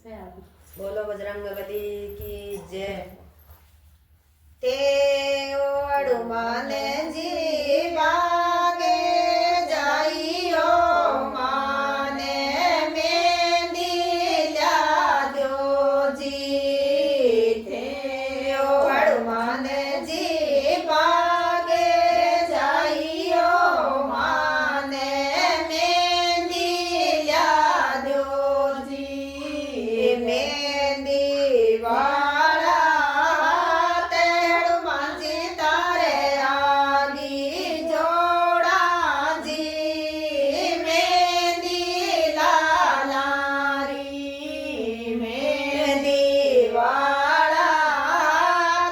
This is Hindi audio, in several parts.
बोलो बजरंगबली की जय। ते ओडू माने जी बागे जाइयो माने मेहंदी ल्या दो जी। ते ओडू माने जी बागे जाइयो माने मेहंदी ल्या दो जी। मेहंदी वाला तेड़ मांझी तारे आगी जोड़ा जी। मेहंदी लालारी मेहंदी वाला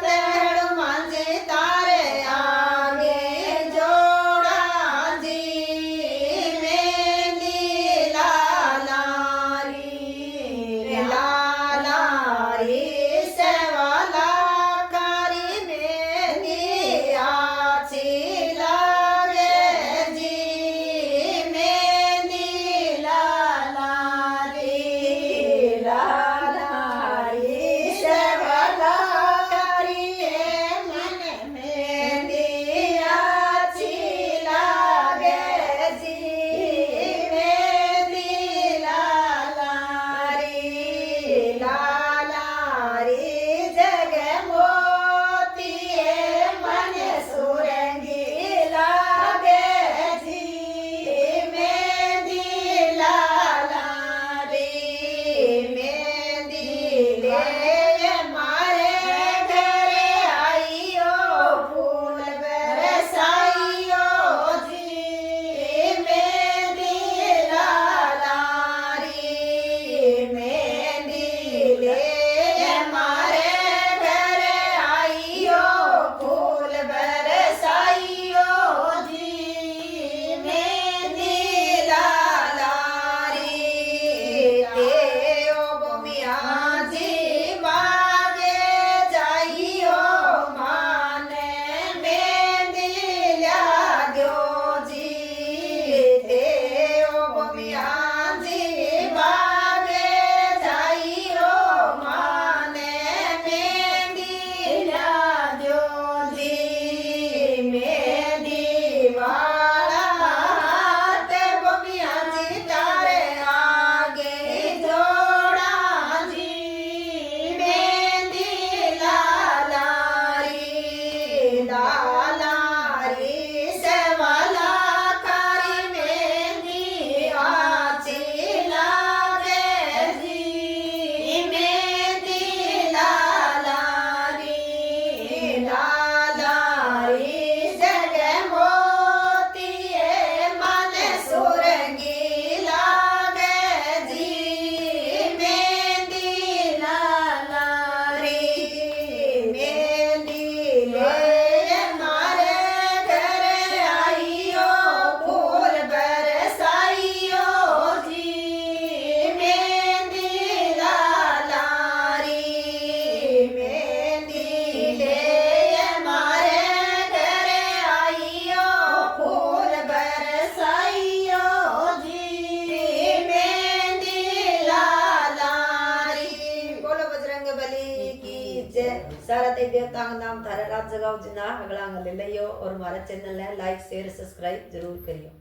तेड़ मांझी तारे आगे जोड़ा जी। मेहंदी लालारी लालारी से वाला कारी मेहंदी आची लागे जी। मेहंदी लालारी लालारी से वाला कारी मन मेहंदी आची लागे जी। मेहंदी लालारी लालारी जग मोती मन सुरंगी लागे जी। मेहंदी लालारी मेहंदी ले मारे घर आइयो फूल बरसाइयो जी। मेहंदी लालारी मेहंदी ले मारे घर आइयो फूल बरसाइयो जी। मेहंदी लालारी ते ओ गोमिया जी बागे जाइयो माने मेहंदी ल्या दो जी। ते ओ गोमिया जी बागे जाइयो माने मेहंदी ल्या दो जी। मेहंदी वाला ते गोमिया जी तारे आगे जोड़ा जी। मेहंदी लालारी लालारी से वाला कारी मेहंदी आची लागे जी। मेहंदी लालारी लालारी जग मोती मन सुरंगी लागे जी। मेहंदी लालारी मेहंदी ले मारे घर आइयो फूल बरसाइयो जी। मेहंदी लालारी मेहंदी ले मारे घर आइयो फूल बरसाइयो जी। मेहंदी लालारी बोलो बजरंगबली की जय। सारा देवी देवता का नाम थारा रात जगाओ जिना अगला ले लियो और हमारे चैनल है लाइक शेयर सब्सक्राइब जरूर करियो।